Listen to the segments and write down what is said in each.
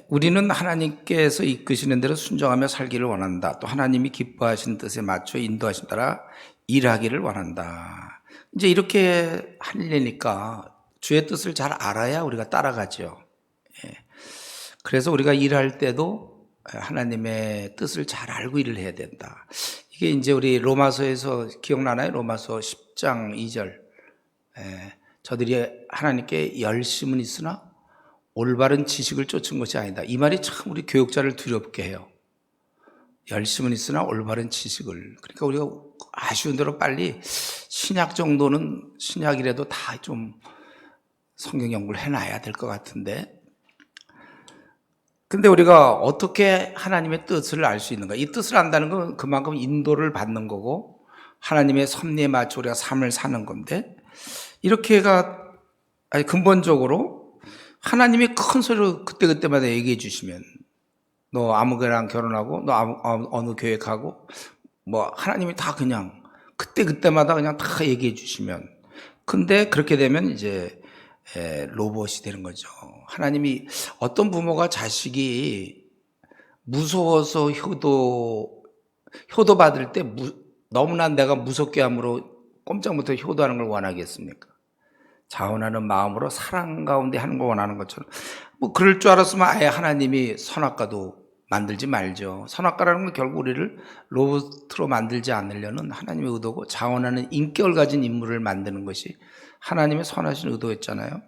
우리는 하나님께서 이끄시는 대로 순종하며 살기를 원한다. 또 하나님이 기뻐하시는 뜻에 맞춰 인도하신 따라 일하기를 원한다. 이제 이렇게 하려니까 주의 뜻을 잘 알아야 우리가 따라가죠. 그래서 우리가 일할 때도 하나님의 뜻을 잘 알고 일을 해야 된다. 이게 이제 우리 로마서에서 기억나나요? 로마서 10장 2절. 저들이 하나님께 열심은 있으나 올바른 지식을 쫓은 것이 아니다. 이 말이 참 우리 교육자를 두렵게 해요. 열심은 있으나 올바른 지식을. 그러니까 우리가 아쉬운 대로 빨리 신약 정도는 신약이라도 다 좀 성경 연구를 해놔야 될 것 같은데. 근데 우리가 어떻게 하나님의 뜻을 알 수 있는가? 이 뜻을 안다는 건 그만큼 인도를 받는 거고 하나님의 섭리에 맞춰 우리가 삶을 사는 건데, 이렇게가 근본적으로 하나님이 큰 소리로 그때그때마다 얘기해 주시면, 너 아무개랑 결혼하고 너 어느 교회 가고 뭐 하나님이 다 그냥 그때그때마다 그냥 다 얘기해 주시면, 근데 그렇게 되면 이제 로봇이 되는 거죠. 하나님이 어떤 부모가 자식이 무서워서 효도 받을 때 너무나 내가 무섭게 함으로 꼼짝 못해 효도하는 걸 원하겠습니까? 자원하는 마음으로 사랑 가운데 하는 걸 원하는 것처럼, 뭐 그럴 줄 알았으면 아예 하나님이 선악과도 만들지 말죠. 선악과라는 건 결국 우리를 로봇으로 만들지 않으려는 하나님의 의도고, 자원하는 인격을 가진 인물을 만드는 것이 하나님의 선하신 의도였잖아요.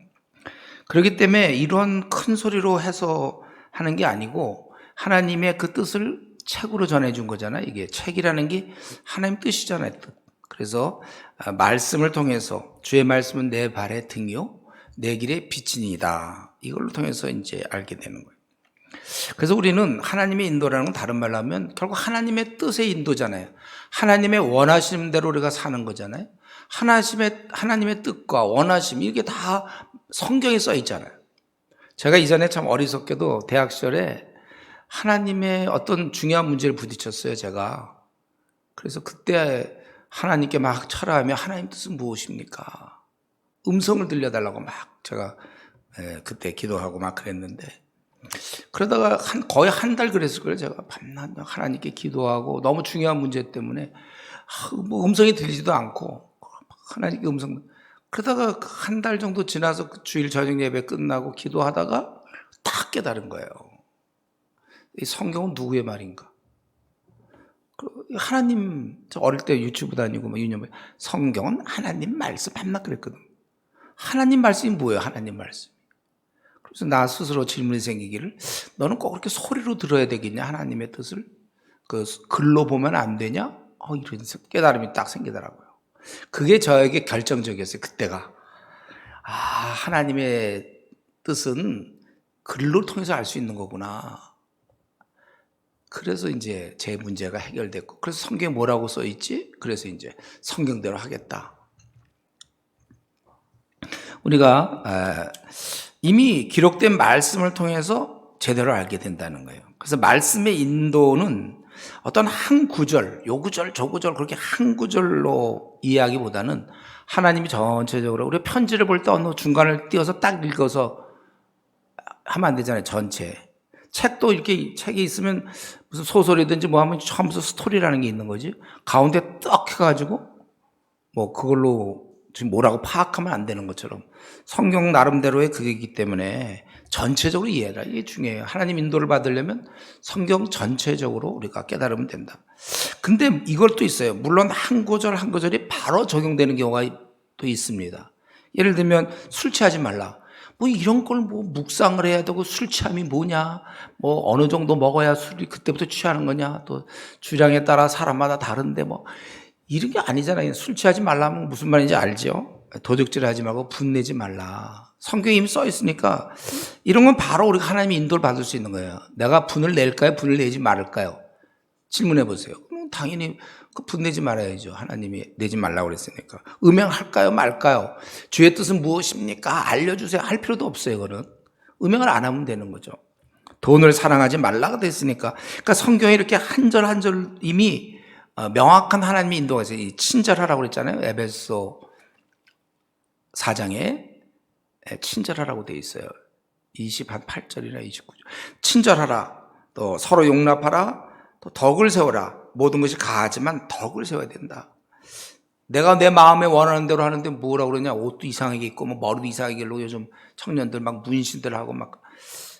그렇기 때문에 이런 큰 소리로 해서 하는 게 아니고 하나님의 그 뜻을 책으로 전해준 거잖아요. 이게 책이라는 게 하나님 뜻이잖아요. 뜻. 그래서 말씀을 통해서 주의 말씀은 내 발의 등이요 내 길의 빛이니이다. 이걸로 통해서 이제 알게 되는 거예요. 그래서 우리는 하나님의 인도라는 건 다른 말로 하면 결국 하나님의 뜻의 인도잖아요. 하나님의 원하시는 대로 우리가 사는 거잖아요. 하나님의 뜻과 원하심, 이게 다 성경에 써 있잖아요. 제가 이전에 참 어리석게도 대학 시절에 하나님의 어떤 중요한 문제를 부딪혔어요, 제가. 그래서 그때 하나님께 막 철회하며 하나님 뜻은 무엇입니까? 음성을 들려달라고 막 제가 그때 기도하고 막 그랬는데, 그러다가 거의 한 달 그랬을 거예요. 제가 밤낮 하나님께 기도하고 너무 중요한 문제 때문에 뭐 음성이 들리지도 않고 하나님께 음성. 그러다가 한 달 정도 지나서 그 주일 저녁 예배 끝나고 기도하다가 딱 깨달은 거예요. 이 성경은 누구의 말인가? 하나님, 저 어릴 때 유치부 다니고 뭐 유년 성경은 하나님 말씀 밤낮 그랬거든. 하나님 말씀이 뭐예요? 하나님 말씀. 그래서 나 스스로 질문이 생기기를, 너는 꼭 그렇게 소리로 들어야 되겠냐? 하나님의 뜻을 그 글로 보면 안 되냐? 이런 깨달음이 딱 생기더라고요. 그게 저에게 결정적이었어요. 그때가 하나님의 뜻은 글로 통해서 알 수 있는 거구나. 그래서 이제 제 문제가 해결됐고, 그래서 성경에 뭐라고 써 있지? 그래서 이제 성경대로 하겠다. 우리가 이미 기록된 말씀을 통해서 제대로 알게 된다는 거예요. 그래서 말씀의 인도는 어떤 한 구절, 요 구절, 저 구절 그렇게 한 구절로 이해하기보다는 하나님이 전체적으로, 우리가 편지를 볼 때 어느 중간을 띄어서 딱 읽어서 하면 안 되잖아요. 전체. 책도 이렇게 책이 있으면 무슨 소설이든지 뭐 하면 처음부터 스토리라는 게 있는 거지. 가운데 떡 해가지고 뭐 그걸로 지금 뭐라고 파악하면 안 되는 것처럼 성경 나름대로의 그게이기 때문에 전체적으로 이해해라. 이게 중요해요. 하나님 인도를 받으려면 성경 전체적으로 우리가 깨달으면 된다. 근데 이걸 또 있어요. 물론 한 구절 한 구절이 바로 적용되는 경우가 또 있습니다. 예를 들면 술 취하지 말라. 뭐 이런 걸 뭐 묵상을 해야 되고, 술 취함이 뭐냐, 뭐 어느 정도 먹어야 술이 그때부터 취하는 거냐, 또 주량에 따라 사람마다 다른데 뭐 이런 게 아니잖아요. 술 취하지 말라면 무슨 말인지 알죠? 도적질 하지 말고 분내지 말라. 성경에 이미 써 있으니까 이런 건 바로 우리가 하나님의 인도를 받을 수 있는 거예요. 내가 분을 낼까요? 분을 내지 말을까요? 질문해 보세요. 당연히 그 분내지 말아야죠. 하나님이 내지 말라고 그랬으니까. 음행할까요? 말까요? 주의 뜻은 무엇입니까? 알려주세요. 할 필요도 없어요. 그거는 음행을 안 하면 되는 거죠. 돈을 사랑하지 말라고 됐으니까. 그러니까 성경에 이렇게 한 절 한 절 이미 명확한 하나님의 인도가 있어요. 친절하라고 그랬잖아요. 에베소 4장에 친절하라고 되어 있어요. 28절이나 29절. 친절하라. 또 서로 용납하라. 또 덕을 세워라. 모든 것이 가하지만 덕을 세워야 된다. 내가 내 마음에 원하는 대로 하는데 뭐라고 그러냐. 옷도 이상하게 입고 뭐 머리도 이상하게 길고 요즘 청년들 막 문신들 하고 막.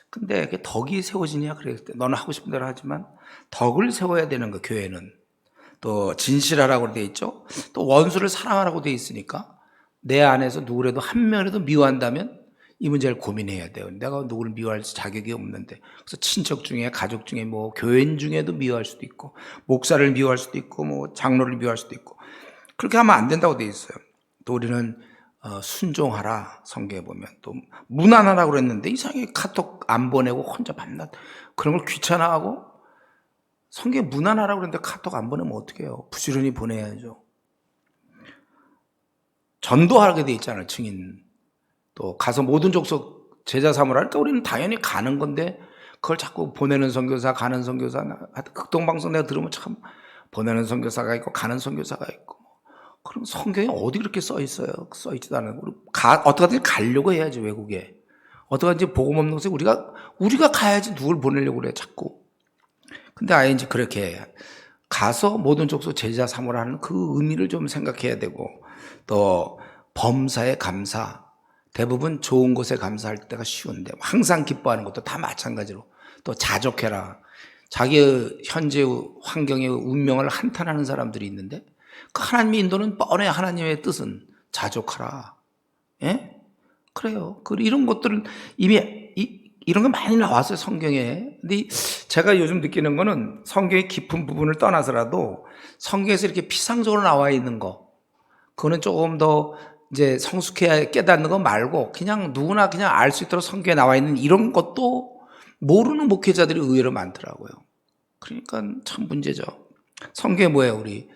근데 그게 덕이 세워지냐 그랬을 때 너는 하고 싶은 대로 하지만 덕을 세워야 되는 거 교회는. 또 진실하라고 되어 있죠. 또 원수를 사랑하라고 되어 있으니까 내 안에서 누구라도 한 명이라도 미워한다면 이 문제를 고민해야 돼요. 내가 누구를 미워할 자격이 없는데. 그래서 친척 중에, 가족 중에, 뭐 교인 중에도 미워할 수도 있고, 목사를 미워할 수도 있고, 뭐 장로를 미워할 수도 있고, 그렇게 하면 안 된다고 되어 있어요. 또 우리는 순종하라 성경에 보면 또 무난하라고 그랬는데 이상하게 카톡 안 보내고 혼자 만나 그런 걸 귀찮아하고 성경에 무난하라고 그랬는데 카톡 안 보내면 어떻게 해요? 부지런히 보내야죠. 전도하게 돼 있잖아요. 증인. 또 가서 모든 족속 제자 삼으라 할까 우리는 당연히 가는 건데 그걸 자꾸 보내는 선교사 가는 선교사 극동방송 내가 들으면 참 보내는 선교사가 있고 가는 선교사가 있고 그럼 성경에 어디 그렇게 써 있어요? 써 있지도 않고 어떻게든 가려고 해야지 외국에 어떻게든지 복음 없는 곳에 우리가 가야지 누굴 보내려고 그래 자꾸. 근데 아예 이제 그렇게 가서 모든 족속 제자 삼으라 하는 그 의미를 좀 생각해야 되고 또 범사에 감사. 대부분 좋은 것에 감사할 때가 쉬운데 항상 기뻐하는 것도 다 마찬가지로 또 자족해라. 자기의 현재 환경의 운명을 한탄하는 사람들이 있는데 그 하나님의 인도는 뻔해. 하나님의 뜻은 자족하라. 예? 그래요. 이런 것들은 이미 이런 거 많이 나왔어요 성경에. 근데 제가 요즘 느끼는 거는 성경의 깊은 부분을 떠나서라도 성경에서 이렇게 피상적으로 나와 있는 거 그거는 조금 더 이제 성숙해야 깨닫는 거 말고 그냥 누구나 그냥 알 수 있도록 성경에 나와 있는 이런 것도 모르는 목회자들이 의외로 많더라고요. 그러니까 참 문제죠. 성경에 뭐예요? 우리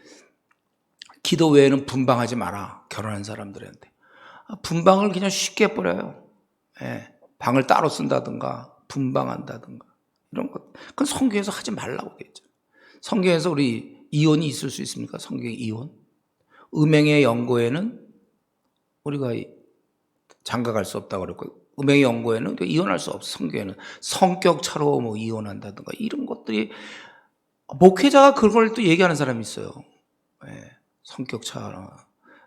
기도 외에는 분방하지 마라. 결혼한 사람들한테. 분방을 그냥 쉽게 버려요. 예. 방을 따로 쓴다든가 분방한다든가 이런 것. 그건 성경에서 하지 말라고 되어 있죠. 성경에서 우리 이혼이 있을 수 있습니까? 성경에 이혼? 음행의 연고에는 우리가 장가갈 수 없다고 그랬고 음행의 연고에는 이혼할 수 없어. 성경에는 성격 차로 뭐 이혼한다든가 이런 것들이 목회자가 그걸 또 얘기하는 사람이 있어요. 네, 성격 차로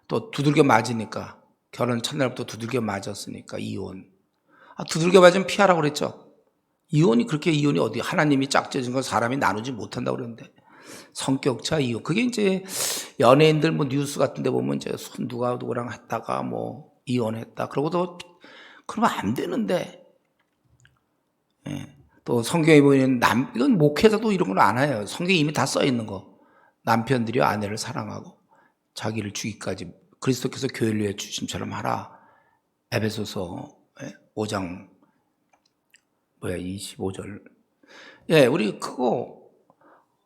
또 두들겨 맞으니까 결혼 첫날부터 두들겨 맞았으니까 이혼. 두들겨 맞으면 피하라고 그랬죠. 이혼이 어디 하나님이 짝지어진 건 사람이 나누지 못한다고 그랬는데 성격차 이혼. 그게 이제 연예인들 뭐 뉴스 같은 데 보면 이제 누가 누구랑 했다가 뭐 이혼했다. 그러고도 그러면 안 되는데. 예. 또 성경에 보면 이건 목회자도 이런 걸 안 해요. 성경에 이미 다 써 있는 거. 남편들이 아내를 사랑하고 자기를 주기까지 그리스도께서 교회를 위해 주심처럼 하라. 에베소서 5장 25절. 예, 우리 그거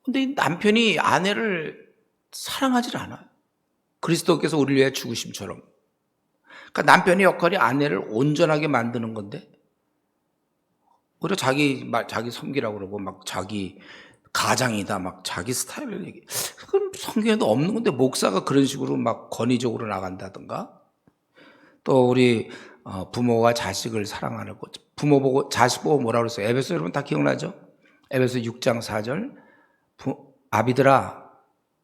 근데 남편이 아내를 사랑하질 않아요. 그리스도께서 우리를 위해 죽으심처럼. 그러니까 남편의 역할이 아내를 온전하게 만드는 건데 오히려 자기 섬기라고 그러고 막 자기 가장이다 막 자기 스타일을 얘기해. 그건 성경에도 없는 건데 목사가 그런 식으로 막 권위적으로 나간다든가 또 우리 부모가 자식을 사랑하는 것. 부모 보고 자식 보고 뭐라 그랬어요? 에베소 여러분 다 기억나죠? 에베소 6장 4절 아비들아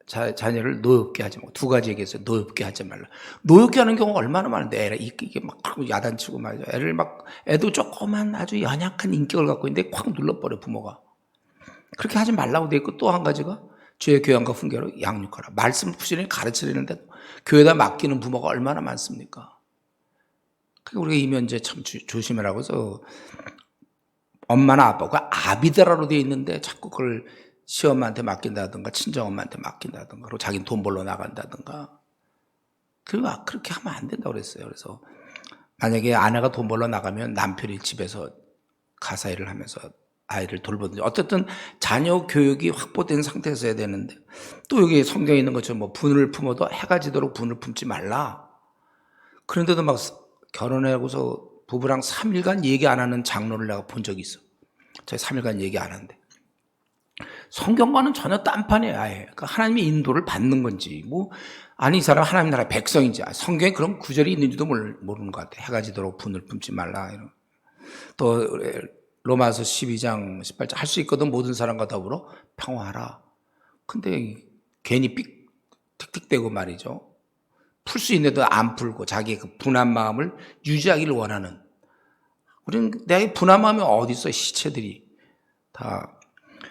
자녀를 노엽게 하지 마. 두 가지 얘기했어요. 노엽게 하지 말라. 노엽게 하는 경우가 얼마나 많은데 이게 막 야단치고 말이죠. 애도 조그만 아주 연약한 인격을 갖고 있는데 콱 눌러버려 부모가. 그렇게 하지 말라고 돼 있고 또 한 가지가 죄의 교양과 훈계로 양육하라. 말씀 부지런히 가르치려는데 교회에다 맡기는 부모가 얼마나 많습니까? 그러니까 우리가 이면제 참 조심하라고 해서 엄마나 아빠가 아비드라로 되어 있는데 자꾸 그걸 시엄마한테 맡긴다든가 친정엄마한테 맡긴다든가 그리고 자기는 돈 벌러 나간다든가 그렇게 하면 안 된다고 그랬어요. 그래서 만약에 아내가 돈 벌러 나가면 남편이 집에서 가사일을 하면서 아이를 돌보든지 어쨌든 자녀 교육이 확보된 상태에서 해야 되는데 또 여기 성경에 있는 것처럼 뭐 분을 품어도 해가 지도록 분을 품지 말라. 그런데도 막 결혼하고서 부부랑 3일간 얘기 안 하는 장로를 내가 본 적이 있어. 저희 3일간 얘기 안 하는데 성경과는 전혀 딴판이에요. 아예. 그러니까 하나님의 인도를 받는 건지 이 사람 하나님 나라 백성인지 성경에 그런 구절이 있는지도 모르는 것 같아요. 해가 지도록 분을 품지 말라 이런. 또 로마서 12장 18절 할 수 있거든 모든 사람과 더불어 평화하라. 근데 괜히 틱틱대고 말이죠. 풀 수 있는데도 안 풀고 자기의 그 분한 마음을 유지하기를 원하는, 우리는 내 분한 마음이 어디 있어. 시체들이 다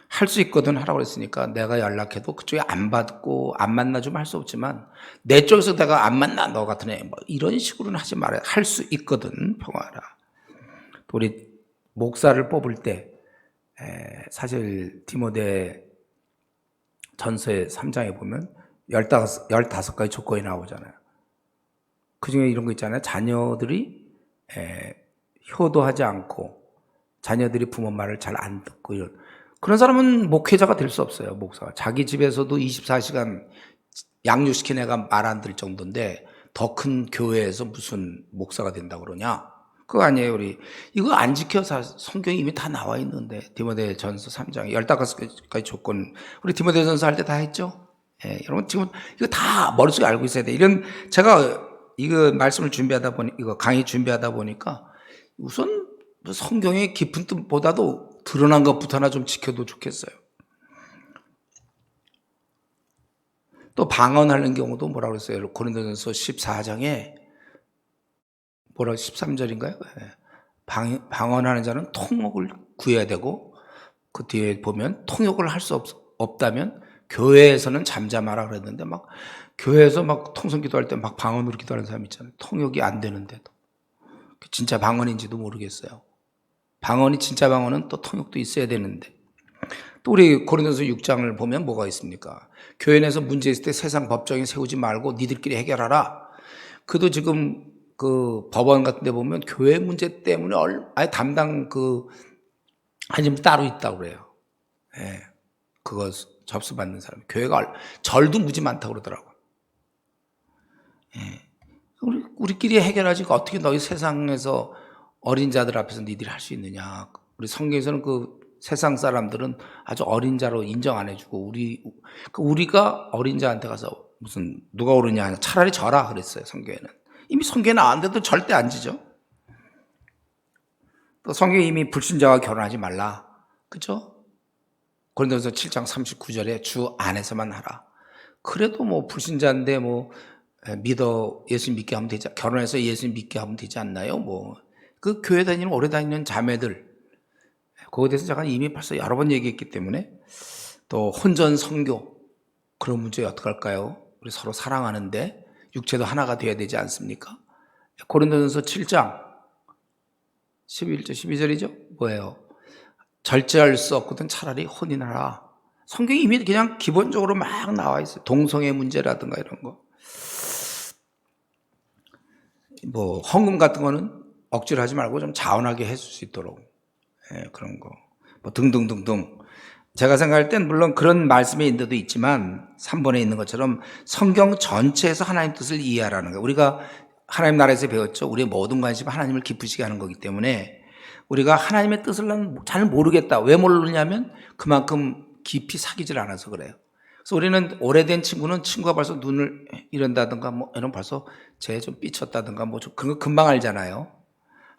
할 수 있거든 하라고 그랬으니까 내가 연락해도 그쪽에 안 받고 안 만나주면 할 수 없지만 내 쪽에서 내가 안 만나 너 같은 애 뭐 이런 식으로는 하지 말아야 할 수 있거든 평화하라. 또 우리 목사를 뽑을 때 사실 디모데 전서의 3장에 보면 15가지 조건이 나오잖아요. 그중에 이런 거 있잖아요. 자녀들이 효도하지 않고 자녀들이 부모 말을 잘 안 듣고 이런 그런 사람은 목회자가 될 수 없어요. 목사가 자기 집에서도 24시간 양육시킨 애가 말 안 들 정도인데 더 큰 교회에서 무슨 목사가 된다고 그러냐? 그거 아니에요. 우리 이거 안 지켜서 성경이 이미 다 나와 있는데 디모데 전서 3장 15가지 조건 우리 디모데 전서 할 때 다 했죠. 여러분 지금 이거 다 머릿속에 알고 있어야 돼. 이런 제가 이거 말씀을 준비하다 보니 이거 강의 준비하다 보니까 우선 성경의 깊은 뜻보다도 드러난 것부터 하나 좀 지켜도 좋겠어요. 또 방언하는 경우도 뭐라고 그랬어요? 고린도전서 14장에 뭐라고 13절인가요? 방언하는 자는 통역을 구해야 되고 그 뒤에 보면 통역을 할 수 없다면 교회에서는 잠잠하라 그랬는데 막 교회에서 막 통성 기도할 때 막 방언으로 기도하는 사람 있잖아요. 통역이 안 되는데도 진짜 방언인지도 모르겠어요. 방언이 진짜 방언은 또 통역도 있어야 되는데 또 우리 고린도서 6장을 보면 뭐가 있습니까? 교회 내에서 문제 있을 때 세상 법정에 세우지 말고 니들끼리 해결하라. 그도 지금 그 법원 같은 데 보면 교회 문제 때문에 아예 담당 그 한님 따로 있다고 그래요. 그거 접수받는 사람. 교회가 절도 무지 많다고 그러더라고요. 우리끼리 해결하지 어떻게 너희 세상에서 어린 자들 앞에서 니들이 할 수 있느냐. 우리 성경에서는 그 세상 사람들은 아주 어린 자로 인정 안 해주고 우리가 어린 자한테 가서 무슨 누가 오르냐 차라리 져라 그랬어요. 성경에는 이미 성경에 나왔는데도 절대 안 지죠. 또 성경에 이미 불신자와 결혼하지 말라, 그렇죠? 고린도서 7장 39절에 주 안에서만 하라. 그래도 뭐 불신자인데 뭐 믿어 예수 믿게 하면 되지, 결혼해서 예수 믿게 하면 되지 않나요? 뭐 그 교회 다니는 오래 다니는 자매들 그거에 대해서 제가 이미 벌써 여러 번 얘기했기 때문에 또 혼전 성교 그런 문제 어떻게 할까요? 우리 서로 사랑하는데 육체도 하나가 돼야 되지 않습니까? 고린도전서 7장 11절 12절이죠? 뭐예요? 절제할 수 없거든 차라리 혼인하라. 성경이 이미 그냥 기본적으로 막 나와 있어요. 동성애 문제라든가 이런 거. 뭐 헌금 같은 거는 억지로 하지 말고 좀 자원하게 해줄 수 있도록 그런 거 뭐 등등등등. 제가 생각할 땐 물론 그런 말씀의 인도도 있지만 3번에 있는 것처럼 성경 전체에서 하나님 뜻을 이해하라는 거예요. 우리가 하나님 나라에서 배웠죠. 우리의 모든 관심은 하나님을 기쁘시게 하는 거기 때문에 우리가 하나님의 뜻을 잘 모르겠다. 왜 모르냐면 그만큼 깊이 사귀질 않아서 그래요. 그래서 우리는 오래된 친구는 친구가 벌써 눈을 이런다든가 뭐 이런 벌써 쟤 좀 삐쳤다든가 뭐 그런 거 금방 알잖아요.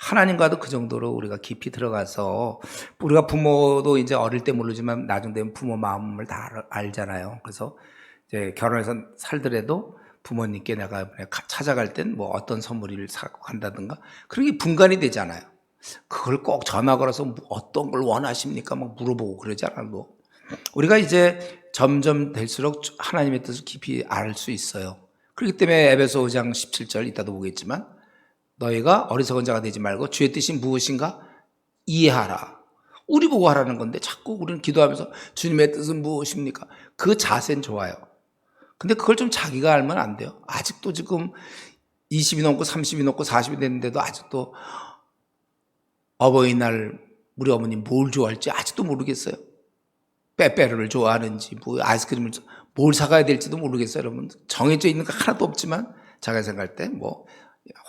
하나님과도 그 정도로 우리가 깊이 들어가서 우리가 부모도 이제 어릴 때 모르지만 나중 되면 부모 마음을 다 알잖아요. 그래서 이제 결혼해서 살더라도 부모님께 내가 찾아갈 땐 뭐 어떤 선물을 사고 간다든가 그런 게 분간이 되잖아요. 그걸 꼭 전화 걸어서 어떤 걸 원하십니까? 막 물어보고 그러지 않아도 우리가 이제 점점 될수록 하나님의 뜻을 깊이 알 수 있어요. 그렇기 때문에 에베소 5장 17절 이따도 보겠지만 너희가 어리석은 자가 되지 말고 주의 뜻이 무엇인가 이해하라. 우리 보고 하라는 건데 자꾸 우리는 기도하면서 주님의 뜻은 무엇입니까? 그 자세는 좋아요. 근데 그걸 좀 자기가 알면 안 돼요. 아직도 지금 20이 넘고 30이 넘고 40이 됐는데도 아직도 어버이날 우리 어머니 뭘 좋아할지 아직도 모르겠어요. 빼빼로를 좋아하는지 뭐 아이스크림을 뭘 사가야 될지도 모르겠어요. 여러분 정해져 있는 거 하나도 없지만 제가 생각할 때 뭐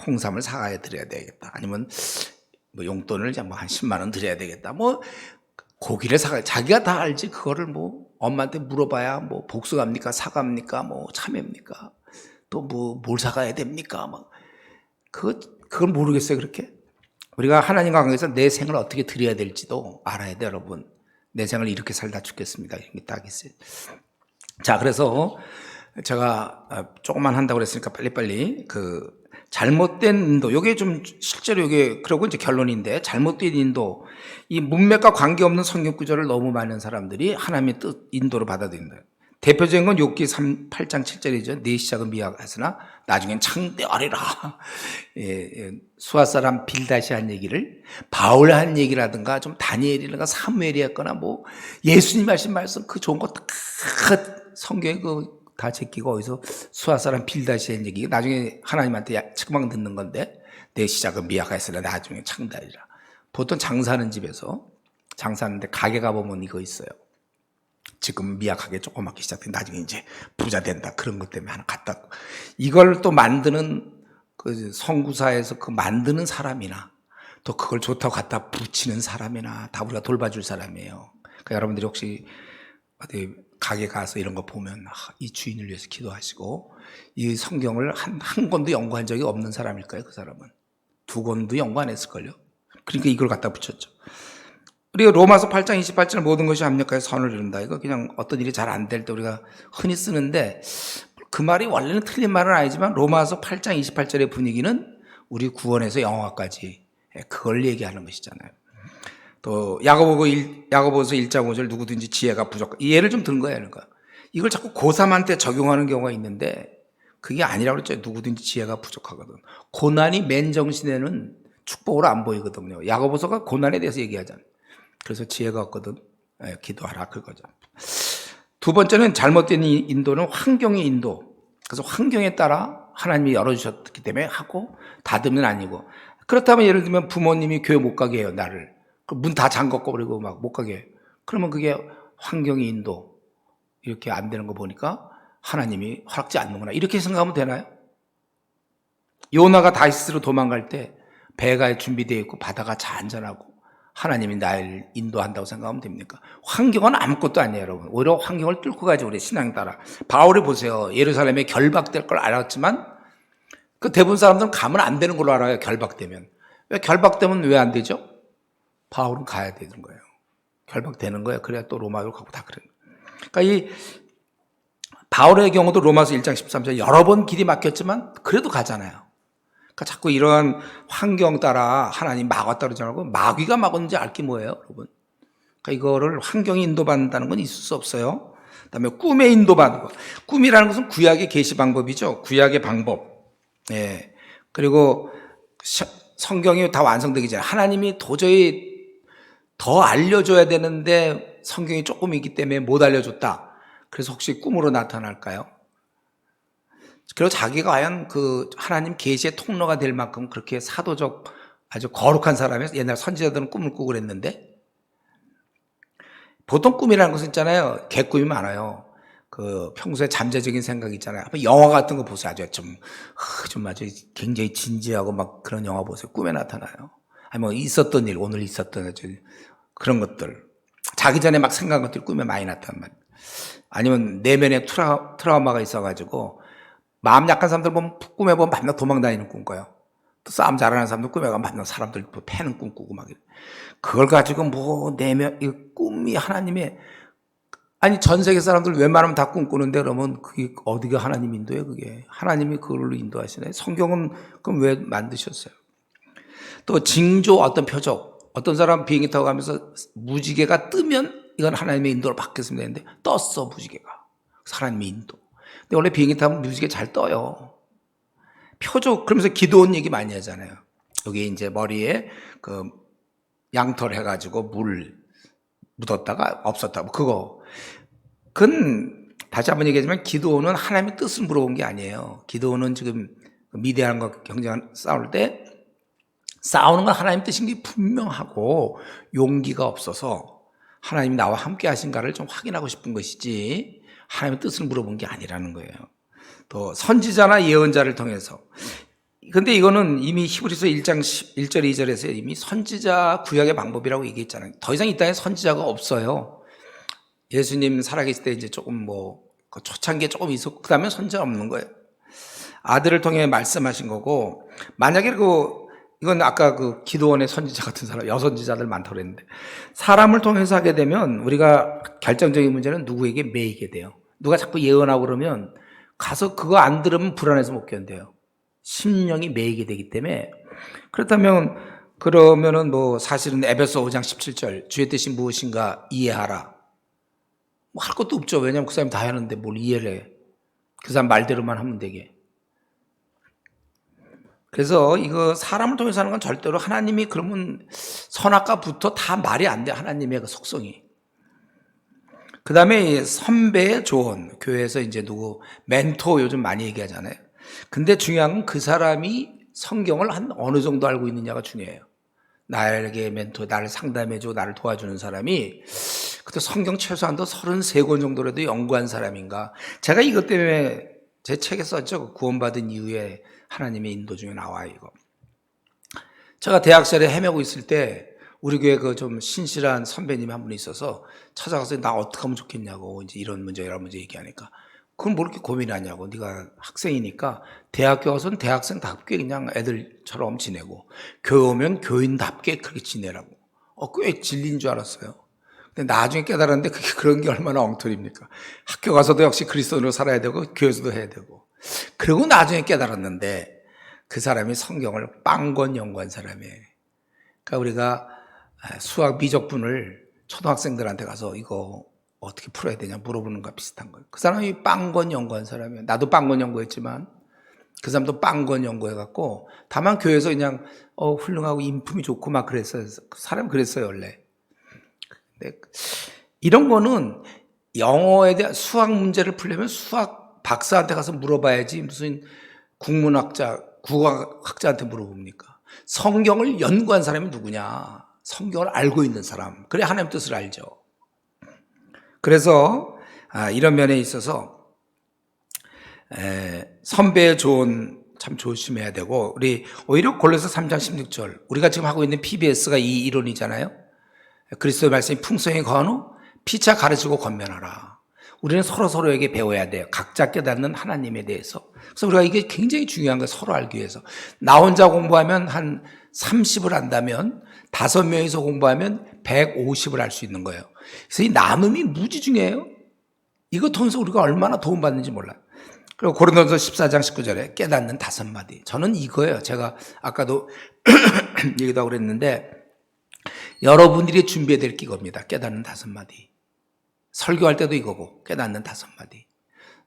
홍삼을 사가야 드려야 되겠다. 아니면 뭐 용돈을 뭐 한 10만 원 드려야 되겠다. 뭐 고기를 사가 자기가 다 알지. 그거를 뭐 엄마한테 물어봐야 뭐 복숭아입니까? 사과입니까? 뭐 참외입니까? 또 뭐 뭘 사가야 됩니까? 막 그걸 모르겠어요. 그렇게 우리가 하나님과 관계에서 내 생을 어떻게 드려야 될지도 알아야 돼, 여러분. 내 생을 이렇게 살다 죽겠습니다. 이런 게 딱 있어요. 자, 그래서 제가 조금만 한다고 그랬으니까 빨리빨리 잘못된 인도, 요게 좀 실제로 요게 그러고 이제 결론인데, 잘못된 인도, 이 문맥과 관계없는 성경 구절을 너무 많은 사람들이 하나님의 뜻 인도로 받아들인다. 대표적인 건 욥기 8장 7절이죠. 네 시작은 미약하으나 나중엔 창대하리라. 수아 사람 빌다시 한 얘기를 바울 한 얘기라든가 좀 다니엘이라든가 사무엘이 했거나 뭐 예수님 하신 말씀 그 좋은 거 다 성경에 다 제끼고 어디서 수아 사람 빌다시 한 얘기 나중에 하나님한테 책망 듣는 건데 내 시작은 미약하으나 나중에 창대하리라. 보통 장사하는 집에서 장사하는데 가게 가보면 이거 있어요. 지금 미약하게 조그맣게 시작된 나중에 이제 부자 된다. 그런 것 때문에 하나 갖다. 이걸 또 만드는 그 성구사에서 만드는 사람이나 또 그걸 좋다고 갖다 붙이는 사람이나 다 우리가 돌봐줄 사람이에요. 그러니까 여러분들이 혹시 어디 가게 가서 이런 거 보면 이 주인을 위해서 기도하시고 이 성경을 한 권도 연구한 적이 없는 사람일까요? 그 사람은 2권도 연구 안 했을걸요. 그러니까 이걸 갖다 붙였죠. 우리가 로마서 8장 28절 모든 것이 합력하여 선을 이룬다. 이거 그냥 어떤 일이 잘 안 될 때 우리가 흔히 쓰는데 그 말이 원래는 틀린 말은 아니지만 로마서 8장 28절의 분위기는 우리 구원에서 영화까지 그걸 얘기하는 것이잖아요. 또 야고보서 1장 5절 누구든지 지혜가 부족하다. 이 예를 좀 든 거예요. 그러니까 이걸 자꾸 고3한테 적용하는 경우가 있는데 그게 아니라고 그랬죠. 누구든지 지혜가 부족하거든. 고난이 맨정신에는 축복으로 안 보이거든요. 야고보서가 고난에 대해서 얘기하잖아요. 그래서 지혜가 없거든. 기도하라 그거죠. 두 번째는 잘못된 인도는 환경의 인도. 그래서 환경에 따라 하나님이 열어주셨기 때문에 하고 닫으면 아니고. 그렇다면 예를 들면 부모님이 교회 못 가게 해요. 나를. 문 다 잠궜고 그리고 막 못 가게 해요. 그러면 그게 환경의 인도. 이렇게 안 되는 거 보니까 하나님이 허락지 않는구나. 이렇게 생각하면 되나요? 요나가 다시스로 도망갈 때 배가 준비되어 있고 바다가 잔잔하고 하나님이 날 인도한다고 생각하면 됩니까? 환경은 아무것도 아니에요, 여러분. 오히려 환경을 뚫고 가죠, 우리 신앙 따라. 바울이 보세요. 예루살렘에 결박될 걸 알았지만 그 대부분 사람들은 가면 안 되는 걸로 알아요, 결박되면. 왜 결박되면 왜 안 되죠? 바울은 가야 되는 거예요. 결박되는 거예요. 그래야 또 로마로 가고 다 그래요. 그러니까 이 바울의 경우도 로마서 1장 13절 여러 번 길이 막혔지만 그래도 가잖아요. 그러니까 자꾸 이런 환경 따라 하나님 막았다 그러지 않고 마귀가 막았는지 알 게 뭐예요, 여러분? 그러니까 이거를 환경이 인도받는다는 건 있을 수 없어요. 그다음에 꿈에 인도받는 거. 꿈이라는 것은 구약의 계시 방법이죠. 구약의 방법. 예. 그리고 성경이 다 완성되기 전에 하나님이 도저히 더 알려줘야 되는데 성경이 조금 있기 때문에 못 알려줬다. 그래서 혹시 꿈으로 나타날까요? 그리고 자기가 과연 그 하나님 계시의 통로가 될 만큼 그렇게 사도적 아주 거룩한 사람이어서 옛날 선지자들은 꿈을 꾸고 그랬는데 보통 꿈이라는 것은 있잖아요. 개꿈이 많아요. 그 평소에 잠재적인 생각이 있잖아요. 영화 같은 거 보세요. 좀 아주 굉장히 진지하고 막 그런 영화 보세요. 꿈에 나타나요. 아니 뭐 있었던 일, 오늘 있었던 아주 그런 것들. 자기 전에 막 생각한 것들이 꿈에 많이 나타난 말이에요. 아니면 내면에 트라우마가 있어가지고 마음 약한 사람들 보면 꿈에 보면 밤낮 도망다니는 꿈 꿔요. 또 싸움 잘하는 사람들 꿈에 가면 밤낮 사람들 패는 꿈 꾸고 막 이래. 그걸 가지고 뭐 내면 이 꿈이 하나님의 아니 전 세계 사람들 웬만하면 다 꿈꾸는데 그러면 그게 어디가 하나님 인도예요? 그게 하나님이 그걸로 인도하시네. 성경은 그럼 왜 만드셨어요? 또 징조 어떤 표적 어떤 사람 비행기 타고 가면서 무지개가 뜨면 이건 하나님의 인도로 바뀌었으면 되는데 떴어 무지개가 하나님의 인도. 근데 원래 비행기 타면 무지개 잘 떠요. 표적 그러면서 기도원 얘기 많이 하잖아요. 여기 이제 머리에 그 양털 해가지고 물 묻었다가 없었다. 그건 다시 한번 얘기하지만 기도원은 하나님의 뜻을 물어본 게 아니에요. 기도원은 지금 미디안과 경쟁 싸울 때 싸우는 건 하나님 뜻인 게 분명하고 용기가 없어서 하나님이 나와 함께 하신가를 좀 확인하고 싶은 것이지 하나님의 뜻을 물어본 게 아니라는 거예요. 또 선지자나 예언자를 통해서 근데 이거는 이미 히브리서 1장 1절 2절에서 이미 선지자 구약의 방법이라고 얘기했잖아요. 더 이상 이 땅에 선지자가 없어요. 예수님 살아계실 때 이제 조금 그 초창기에 조금 있었고 그다음에 선지자 없는 거예요. 아들을 통해 말씀하신 거고 만약에 그 이건 아까 그 기도원의 선지자 같은 사람, 여선지자들 많다고 그랬는데, 사람을 통해서 하게 되면 우리가 결정적인 문제는 누구에게 매이게 돼요. 누가 자꾸 예언하고 그러면 가서 그거 안 들으면 불안해서 못 견뎌요. 심령이 매이게 되기 때문에. 그러면은 뭐 사실은 에베소 5장 17절 주의 뜻이 무엇인가 이해하라. 뭐 할 것도 없죠. 왜냐하면 그 사람이 다 하는데 뭘 이해를 해. 그 사람 말대로만 하면 되게. 그래서 이거 사람을 통해서 하는 건 절대로 하나님이 그러면 선악과부터 다 말이 안 돼. 하나님의 그 속성이. 그 다음에 선배의 조언. 교회에서 이제 누구 멘토 요즘 많이 얘기하잖아요. 근데 중요한 건 그 사람이 성경을 한 어느 정도 알고 있느냐가 중요해요. 나에게 멘토, 나를 상담해주고 나를 도와주는 사람이 그때 성경 최소한도 33권 정도라도 연구한 사람인가. 제가 이것 때문에 제 책에 썼죠. 구원받은 이후에 하나님의 인도 중에 나와요, 이거. 제가 대학 시절에 헤매고 있을 때 우리 교회 그 좀 신실한 선배님이 한 분이 있어서 찾아가서 나 어떻게 하면 좋겠냐고 이제 이런 문제 얘기하니까 그럼 뭐 이렇게 고민하냐고. 네가 학생이니까 대학교 와서는 대학생답게 그냥 애들처럼 지내고 교회 오면 교인답게 그렇게 지내라고. 꽤 진리인 줄 알았어요. 근데 나중에 깨달았는데 그게 그런 게 얼마나 엉터리입니까? 학교 가서도 역시 그리스도인으로 살아야 되고 교회에서도 해야 되고. 그리고 나중에 깨달았는데 그 사람이 성경을 빵건 연구한 사람이에요. 그러니까 우리가 수학 미적분을 초등학생들한테 가서 이거 어떻게 풀어야 되냐 물어보는 거랑 비슷한 거예요. 그 사람이 빵건 연구한 사람이에요. 나도 빵건 연구했지만 그 사람도 빵건 연구해갖고 다만 교회에서 그냥 훌륭하고 인품이 좋고 막 그랬어요. 그 사람 그랬어요 원래. 근데 이런 거는 영어에 대한 수학 문제를 풀려면 수학 박사한테 가서 물어봐야지 무슨 국문학자, 국어학자한테 물어봅니까? 성경을 연구한 사람이 누구냐? 성경을 알고 있는 사람. 그래 하나님 뜻을 알죠. 그래서 이런 면에 있어서 선배의 조언 참 조심해야 되고 우리 오히려 골로새 3장 16절 우리가 지금 하고 있는 PBS가 이 이론이잖아요. 그리스도의 말씀이 풍성히 거한 후 피차 가르치고 권면하라. 우리는 서로에게 배워야 돼요. 각자 깨닫는 하나님에 대해서. 그래서 우리가 이게 굉장히 중요한 거예요. 서로 알기 위해서. 나 혼자 공부하면 한 30을 안다면 5명이서 공부하면 150을 알 수 있는 거예요. 그래서 이 나눔이 무지 중요해요. 이거 통해서 우리가 얼마나 도움받는지 몰라요. 그리고 고린도전서 14장 19절에 깨닫는 5마디. 저는 이거예요. 제가 아까도 얘기도 하고 그랬는데 여러분들이 준비해야 될 게 이겁니다. 깨닫는 5마디. 설교할 때도 이거고 깨닫는 5마디.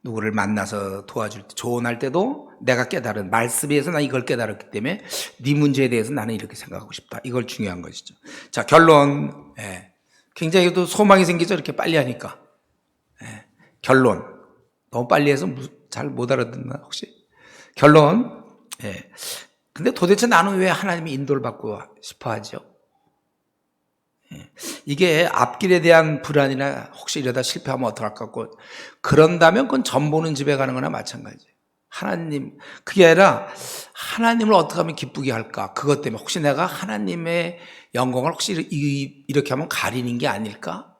누구를 만나서 도와줄 때 조언할 때도 내가 깨달은 말씀에 의해서 난 이걸 깨달았기 때문에 네 문제에 대해서 나는 이렇게 생각하고 싶다. 이걸 중요한 것이죠. 자, 결론. 굉장히 또 소망이 생기죠. 이렇게 빨리 하니까. 결론. 너무 빨리 해서 잘 못 알아듣나 혹시? 결론. 근데 도대체 나는 왜 하나님의 인도를 받고 싶어 하죠? 이게 앞길에 대한 불안이나 혹시 이러다 실패하면 어떡할까 하고 그런다면 그건 점 보는 집에 가는 거나 마찬가지예요. 하나님, 그게 아니라 하나님을 어떻게 하면 기쁘게 할까? 그것 때문에 혹시 내가 하나님의 영광을 혹시 이렇게 하면 가리는 게 아닐까?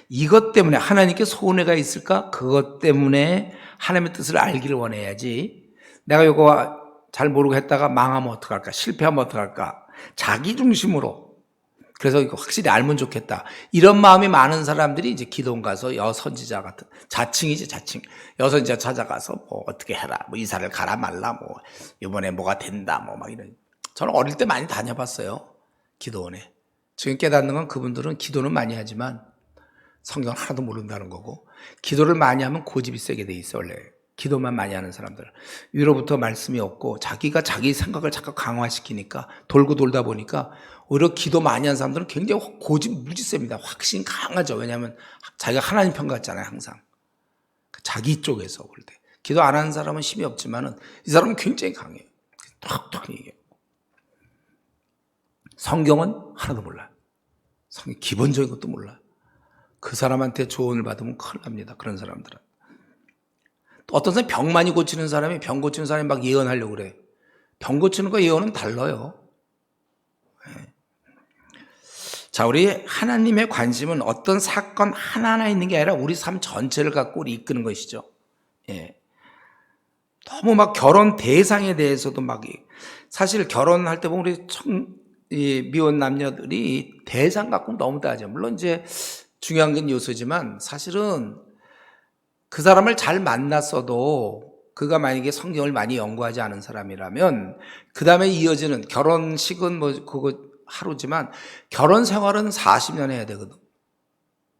이것 때문에 하나님께 손해가 있을까? 그것 때문에 하나님의 뜻을 알기를 원해야지 내가 이거 잘 모르고 했다가 망하면 어떡할까? 실패하면 어떡할까? 자기 중심으로 그래서 이거 확실히 알면 좋겠다. 이런 마음이 많은 사람들이 이제 기도원 가서 여선지자 같은 자칭이지 자칭. 여선지자 찾아가서 뭐 어떻게 해라. 뭐 이사를 가라 말라. 뭐 이번에 뭐가 된다. 뭐 막 이런. 저는 어릴 때 많이 다녀봤어요. 기도원에. 지금 깨닫는 건 그분들은 기도는 많이 하지만 성경 하나도 모른다는 거고 기도를 많이 하면 고집이 세게 돼 있어 원래. 기도만 많이 하는 사람들. 위로부터 말씀이 없고 자기가 자기 생각을 자꾸 강화시키니까 돌고 돌다 보니까 오히려 기도 많이 하는 사람들은 굉장히 고집 무지 셉니다. 확신 강하죠. 왜냐하면 자기가 하나님 편 같잖아요. 항상. 자기 쪽에서 볼 때. 기도 안 하는 사람은 힘이 없지만은 이 사람은 굉장히 강해요. 톡톡 얘기해요. 성경은 하나도 몰라요. 성경 기본적인 것도 몰라요. 그 사람한테 조언을 받으면 큰일 납니다. 그런 사람들은. 또 어떤 사람이 병 많이 고치는 사람이 병 고치는 사람이 막 예언하려고 그래. 병 고치는 거 예언은 달라요. 자, 우리 하나님의 관심은 어떤 사건 하나하나 있는 게 아니라 우리 삶 전체를 갖고 우리 이끄는 것이죠. 너무 막 결혼 대상에 대해서도 막 사실 결혼할 때 보면 우리 이 미혼 남녀들이 대상 갖고 너무 따져. 물론 이제 중요한 건 요소지만 사실은 그 사람을 잘 만났어도 그가 만약에 성경을 많이 연구하지 않은 사람이라면 그 다음에 이어지는 결혼식은 뭐 그거 하루지만 결혼 생활은 40년 해야 되거든.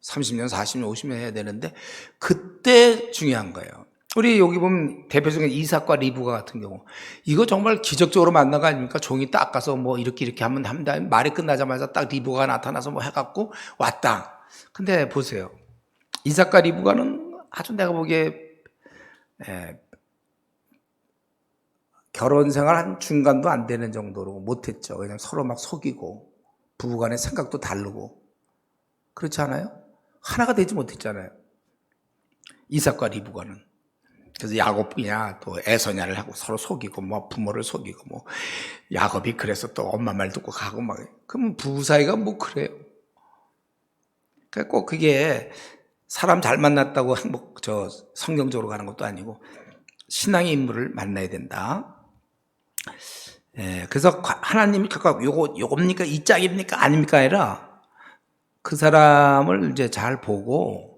30년, 40년, 50년 해야 되는데 그때 중요한 거예요. 우리 여기 보면 대표적인 이삭과 리브가 같은 경우 이거 정말 기적적으로 만난 거 아닙니까? 종이 딱 가서 뭐 이렇게 하면 합니다. 말이 끝나자마자 딱 리브가 나타나서 뭐 해갖고 왔다. 근데 보세요. 이삭과 리브가는 아주 내가 보기에 결혼 생활 한 중간도 안 되는 정도로 못했죠. 그냥 서로 막 속이고 부부간의 생각도 다르고 그렇지 않아요? 하나가 되지 못했잖아요. 이삭과 리브가는. 그래서 야곱이냐 또 에서냐를 하고 서로 속이고 뭐 부모를 속이고 뭐 야곱이 그래서 또 엄마 말 듣고 가고 막 그럼 부부 사이가 뭐 그래요. 그러니까 꼭 그게 사람 잘 만났다고 성경적으로 가는 것도 아니고 신앙의 인물을 만나야 된다. 그래서 하나님이 각각 요겁니까 이 짝입니까 아닙니까 아니라 그 사람을 이제 잘 보고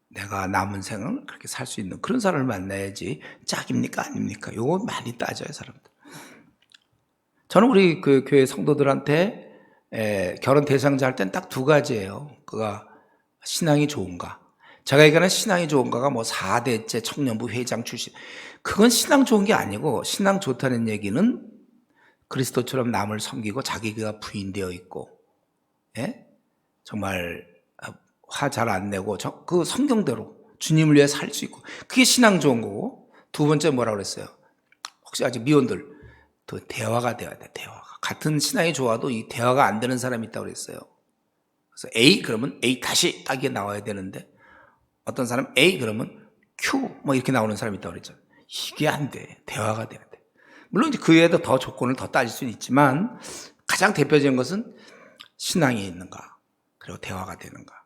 내가 남은 생을 그렇게 살 수 있는 그런 사람을 만나야지 짝입니까 아닙니까? 요거 많이 따져요 사람들. 저는 우리 그 교회 성도들한테 결혼 대상자 할 땐 딱 두 가지예요. 그가 신앙이 좋은가. 제가 얘기하는 신앙이 좋은가가 뭐 4대째 청년부 회장 출신. 그건 신앙 좋은 게 아니고 신앙 좋다는 얘기는 그리스도처럼 남을 섬기고 자기가 부인되어 있고 정말 화 잘 안 내고 그 성경대로 주님을 위해 살 수 있고 그게 신앙 좋은 거고 두 번째 뭐라고 그랬어요? 혹시 아직 미혼들 또 대화가 돼야 돼. 대화가 같은 신앙이 좋아도 이 대화가 안 되는 사람이 있다고 그랬어요. 그래서 A 그러면 A 다시 딱이 나와야 되는데 어떤 사람 A 그러면 Q 뭐 이렇게 나오는 사람이 있다고 그랬죠. 이게 안 돼. 대화가 돼야 돼. 물론 이제 그 외에도 더 조건을 더 따질 수는 있지만 가장 대표적인 것은 신앙이 있는가 그리고 대화가 되는가.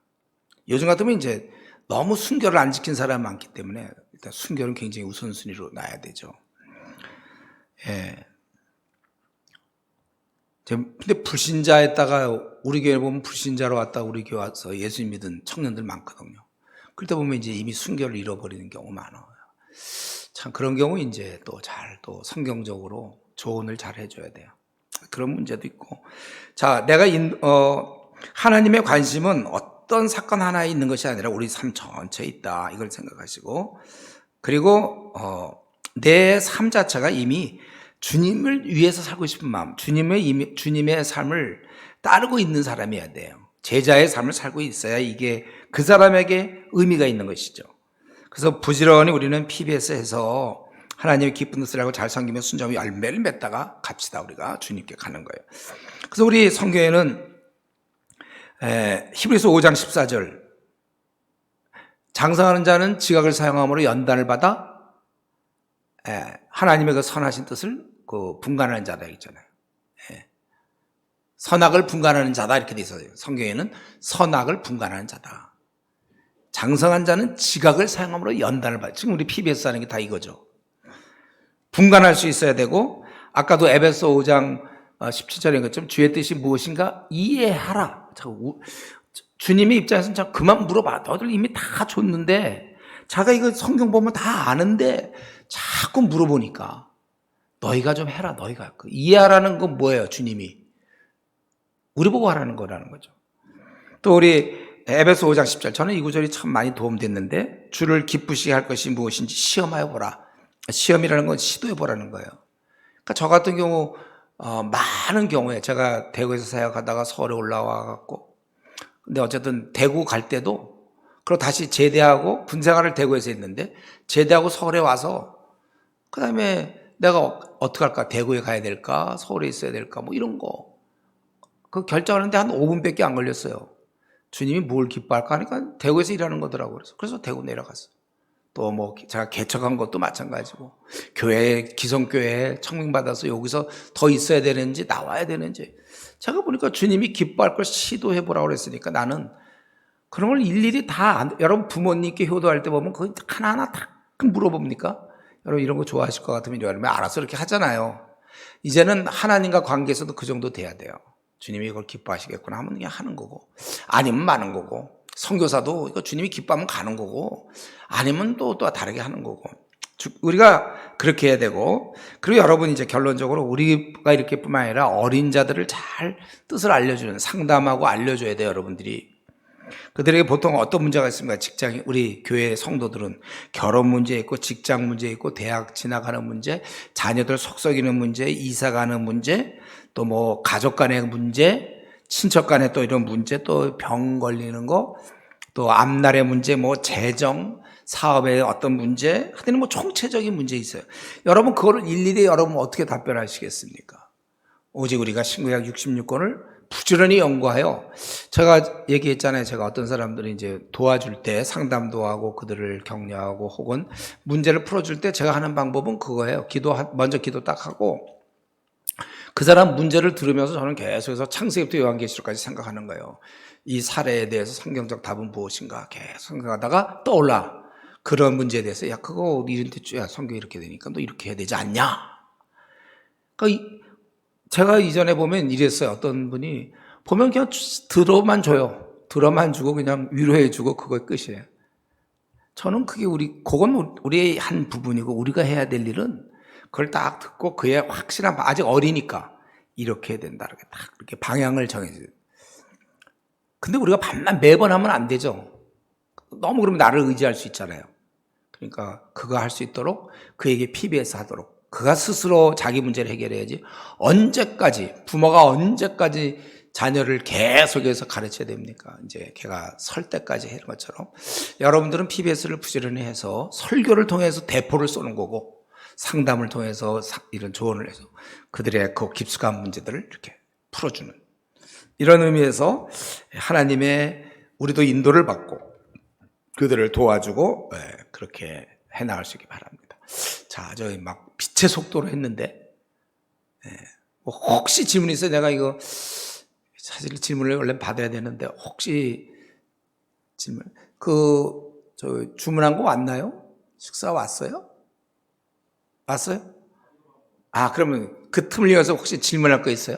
요즘 같으면 이제 너무 순결을 안 지킨 사람이 많기 때문에 일단 순결은 굉장히 우선순위로 놔야 되죠. 근데 불신자에다가 우리 교회 보면 불신자로 왔다 우리 교회 와서 예수 믿은 청년들 많거든요. 그때 보면 이제 이미 순결을 잃어버리는 경우 많아요. 참 그런 경우 이제 또 성경적으로 조언을 잘 해줘야 돼요. 그런 문제도 있고. 자, 내가 하나님의 관심은 어떤 사건 하나에 있는 것이 아니라 우리 삶 전체에 있다. 이걸 생각하시고 그리고 내 삶 자체가 이미 주님을 위해서 살고 싶은 마음, 주님의 삶을 따르고 있는 사람이어야 돼요. 제자의 삶을 살고 있어야 이게 그 사람에게 의미가 있는 것이죠. 그래서 부지런히 우리는 PBS에서 하나님의 기쁜 뜻을 알고 잘 섬기며 순종의 열매를 맺다가 갑시다. 우리가 주님께 가는 거예요. 그래서 우리 성경에는 히브리서 5장 14절 장성하는 자는 지각을 사용함으로 연단을 받아 하나님의 그 선하신 뜻을 분간하는 자다 있잖아요. 선악을 분간하는 자다 이렇게 돼 있어요. 성경에는 선악을 분간하는 자다. 장성한 자는 지각을 사용함으로 연단을 받아. 지금 우리 PBS 하는 게 다 이거죠. 분간할 수 있어야 되고 아까도 에베소 5장 17절인 것처럼 주의 뜻이 무엇인가 이해하라. 주님의 입장에서는 참 그만 물어봐. 너들 이미 다 줬는데 자가 이거 성경 보면 다 아는데 자꾸 물어보니까 너희가 좀 해라. 너희가 이해하라는 건 뭐예요? 주님이 우리 보고 하라는 거라는 거죠. 또 우리 에베소 5장 10절 저는 이 구절이 참 많이 도움됐는데 주를 기쁘시게 할 것이 무엇인지 시험하여 보라. 시험이라는 건 시도해 보라는 거예요. 그러니까 저 같은 경우 많은 경우에 제가 대구에서 사역하다가 서울에 올라와 갖고 근데 어쨌든 대구 갈 때도 그리고 다시 제대하고 군생활을 대구에서 했는데 제대하고 서울에 와서 그 다음에 내가 어떻게 할까? 대구에 가야 될까? 서울에 있어야 될까? 뭐 이런 거 그 결정하는데 한 5분밖에 안 걸렸어요. 주님이 뭘 기뻐할까 하니까 대구에서 일하는 거더라고요. 그래서 대구 내려갔어. 또 뭐 제가 개척한 것도 마찬가지고 교회 기성교회에 청명받아서 여기서 더 있어야 되는지 나와야 되는지 제가 보니까 주님이 기뻐할 걸 시도해 보라고 그랬으니까 나는 그런 걸 일일이 여러분 부모님께 효도할 때 보면 그거 하나하나 다 물어봅니까? 여러분 이런 거 좋아하실 것 같으면 여러분 알아서 이렇게 하잖아요. 이제는 하나님과 관계에서도 그 정도 돼야 돼요. 주님이 이걸 기뻐하시겠구나 하면 그냥 하는 거고, 아니면 마는 거고, 선교사도 이거 주님이 기뻐하면 가는 거고, 아니면 또 다르게 하는 거고. 우리가 그렇게 해야 되고, 그리고 여러분 이제 결론적으로 우리가 이렇게 뿐만 아니라 어린 자들을 잘 뜻을 알려주는, 상담하고 알려줘야 돼요, 여러분들이. 그들에게 보통 어떤 문제가 있습니까? 직장, 우리 교회 성도들은 결혼 문제 있고, 직장 문제 있고, 대학 지나가는 문제, 자녀들 속썩이는 문제, 이사 가는 문제, 또 뭐 가족 간의 문제, 친척 간의 또 이런 문제, 또 병 걸리는 거, 또 앞날의 문제, 뭐 재정, 사업의 어떤 문제, 하여튼 뭐 총체적인 문제 있어요. 여러분 그거를 일일이 여러분 어떻게 답변하시겠습니까? 오직 우리가 신구약 66권을 부지런히 연구하여, 제가 얘기했잖아요. 제가 어떤 사람들이 이제 도와줄 때 상담도 하고 그들을 격려하고 혹은 문제를 풀어줄 때 제가 하는 방법은 그거예요. 먼저 기도 딱 하고 그 사람 문제를 들으면서 저는 계속해서 창세기부터 요한계시록까지 생각하는 거예요. 이 사례에 대해서 성경적 답은 무엇인가 계속 생각하다가 떠올라. 그런 문제에 대해서 야 그거 이런데 야 성경이 이렇게 되니까 너 이렇게 해야 되지 않냐. 그러니까 제가 이전에 보면 이랬어요. 어떤 분이 보면 그냥 들어만 줘요. 들어만 주고 그냥 위로해 주고 그거 끝이에요. 저는 그게 그건 우리의 한 부분이고 우리가 해야 될 일은 그걸 딱 듣고 그의 확실한, 아직 어리니까 이렇게 해야 된다. 이렇게 방향을 정해줘요. 근데 우리가 매번 하면 안 되죠. 너무 그러면 나를 의지할 수 있잖아요. 그러니까 그거 할 수 있도록 그에게 PBS 하도록 그가 스스로 자기 문제를 해결해야지. 부모가 언제까지 자녀를 계속해서 가르쳐야 됩니까? 이제 걔가 설 때까지 하는 것처럼 여러분들은 PBS를 부지런히 해서 설교를 통해서 대포를 쏘는 거고, 상담을 통해서 이런 조언을 해서 그들의 그 깊숙한 문제들을 이렇게 풀어주는, 이런 의미에서 하나님의 우리도 인도를 받고 그들을 도와주고 그렇게 해나갈 수 있기 바랍니다. 자, 저희 막 빛의 속도로 했는데 뭐 혹시 질문 있어요? 내가 이거 사실 질문을 원래 받아야 되는데 혹시 질문, 저 주문한 거 왔나요? 식사 왔어요? 왔어요? 아, 그러면 그 틈을 이어서 혹시 질문할 거 있어요?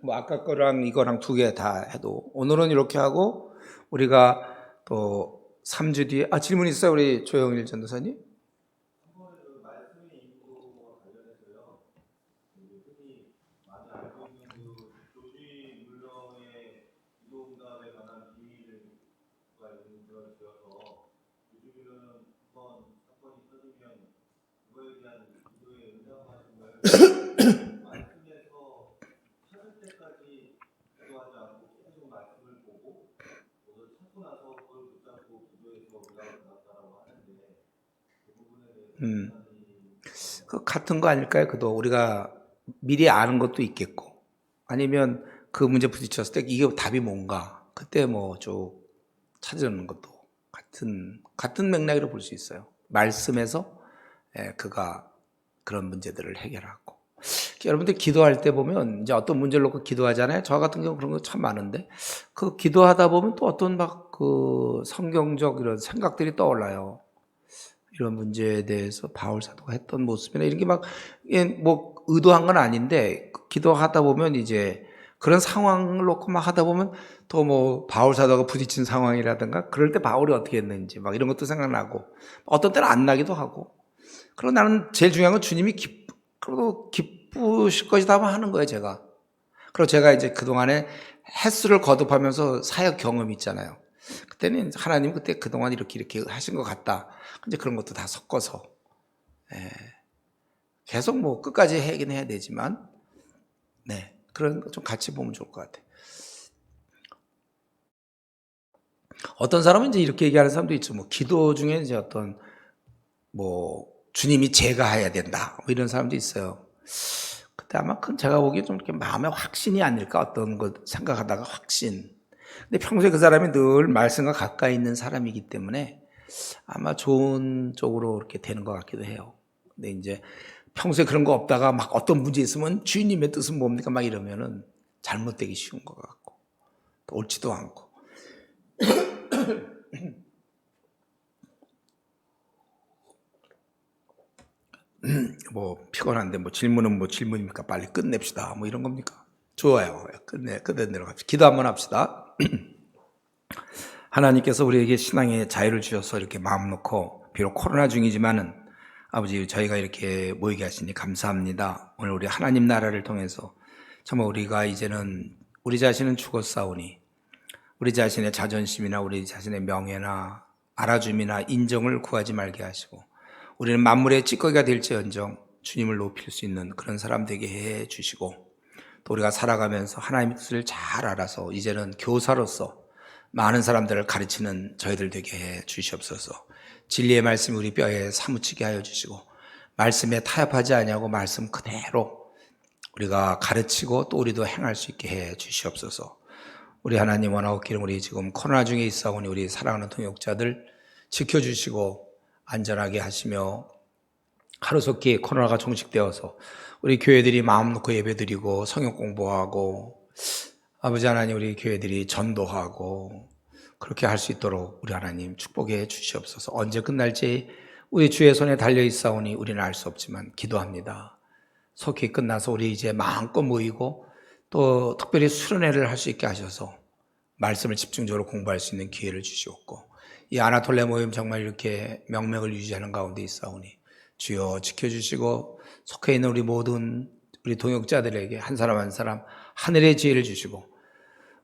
뭐 아까 거랑 이거랑 두 개 다 해도 오늘은 이렇게 하고 우리가 또 3주 뒤에 질문 있어요? 우리 조영일 전도사님? 그 같은 거 아닐까요? 그도 우리가 미리 아는 것도 있겠고, 아니면 그 문제 부딪혔을 때 이게 답이 뭔가 그때 뭐 쭉 찾아내는 것도 같은 맥락으로 볼 수 있어요. 말씀에서 그가 그런 문제들을 해결하고. 여러분들 기도할 때 보면 이제 어떤 문제를 놓고 기도하잖아요. 저 같은 경우 그런 거 참 많은데 그 기도하다 보면 또 어떤 막 그 성경적 이런 생각들이 떠올라요. 이런 문제에 대해서 바울 사도가 했던 모습이나 이런 게 막 뭐 의도한 건 아닌데 기도하다 보면 이제 그런 상황을 놓고 막 하다 보면 또 뭐 바울 사도가 부딪힌 상황이라든가 그럴 때 바울이 어떻게 했는지 막 이런 것도 생각나고, 어떤 때는 안 나기도 하고. 그리고 나는 제일 중요한 건 주님이 그래도 기쁘실 것이다 하는 거예요, 제가. 그리고 제가 이제 그동안에 횟수를 거듭하면서 사역 경험이 있잖아요. 그때는 하나님 그때 그동안 이렇게 하신 것 같다. 이제 그런 것도 다 섞어서 계속 뭐 끝까지 하긴 해야 되지만 그런 거 좀 같이 보면 좋을 것 같아요. 어떤 사람은 이제 이렇게 얘기하는 사람도 있죠. 뭐 기도 중에 이제 어떤 뭐 주님이 제가 해야 된다 뭐 이런 사람도 있어요. 그때 아마 그건 제가 보기에 좀 이렇게 마음의 확신이 아닐까, 어떤 걸 생각하다가 확신. 근데 평소에 그 사람이 늘 말씀과 가까이 있는 사람이기 때문에 아마 좋은 쪽으로 이렇게 되는 것 같기도 해요. 근데 이제 평소에 그런 거 없다가 막 어떤 문제 있으면 주님의 뜻은 뭡니까 막 이러면은 잘못되기 쉬운 것 같고 또 옳지도 않고. 뭐 피곤한데 뭐 질문은 뭐 질문입니까? 빨리 끝냅시다. 뭐 이런 겁니까? 좋아요. 끝내내로 갑시다. 기도 한번 합시다. 하나님께서 우리에게 신앙의 자유를 주셔서 이렇게 마음 놓고 비록 코로나 중이지만은 아버지 저희가 이렇게 모이게 하시니 감사합니다. 오늘 우리 하나님 나라를 통해서 정말 우리가 이제는 우리 자신은 죽었사오니 우리 자신의 자존심이나 우리 자신의 명예나 알아줌이나 인정을 구하지 말게 하시고 우리는 만물의 찌꺼기가 될지언정 주님을 높일 수 있는 그런 사람 되게 해 주시고 또 우리가 살아가면서 하나님의 뜻을 잘 알아서 이제는 교사로서 많은 사람들을 가르치는 저희들 되게 해 주시옵소서. 진리의 말씀이 우리 뼈에 사무치게 하여 주시고 말씀에 타협하지 아니하고 말씀 그대로 우리가 가르치고 또 우리도 행할 수 있게 해 주시옵소서. 우리 하나님 원하옵기를 우리 지금 코로나 중에 있사오니 우리 사랑하는 통역자들 지켜주시고 안전하게 하시며 하루속히 코로나가 종식되어서 우리 교회들이 마음 놓고 예배드리고 성역 공부하고 아버지 하나님 우리 교회들이 전도하고 그렇게 할 수 있도록 우리 하나님 축복해 주시옵소서. 언제 끝날지 우리 주의 손에 달려 있사오니 우리는 알 수 없지만 기도합니다. 속히 끝나서 우리 이제 마음껏 모이고 또 특별히 수련회를 할 수 있게 하셔서 말씀을 집중적으로 공부할 수 있는 기회를 주시옵고 이 아나톨레 모임 정말 이렇게 명맥을 유지하는 가운데 있사오니 주여 지켜주시고 속해 있는 우리 모든 우리 동역자들에게 한 사람 한 사람 하늘의 지혜를 주시고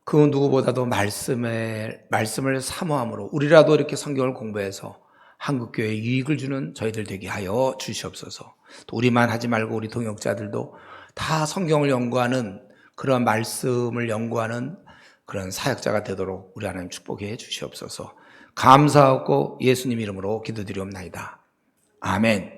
그 누구보다도 말씀을 사모함으로 우리라도 이렇게 성경을 공부해서 한국교회에 유익을 주는 저희들 되게 하여 주시옵소서. 또 우리만 하지 말고 우리 동역자들도 다 성경을 연구하는 그런 말씀을 연구하는 그런 사역자가 되도록 우리 하나님 축복해 주시옵소서. 감사하고 예수님 이름으로 기도드리옵나이다. 아멘.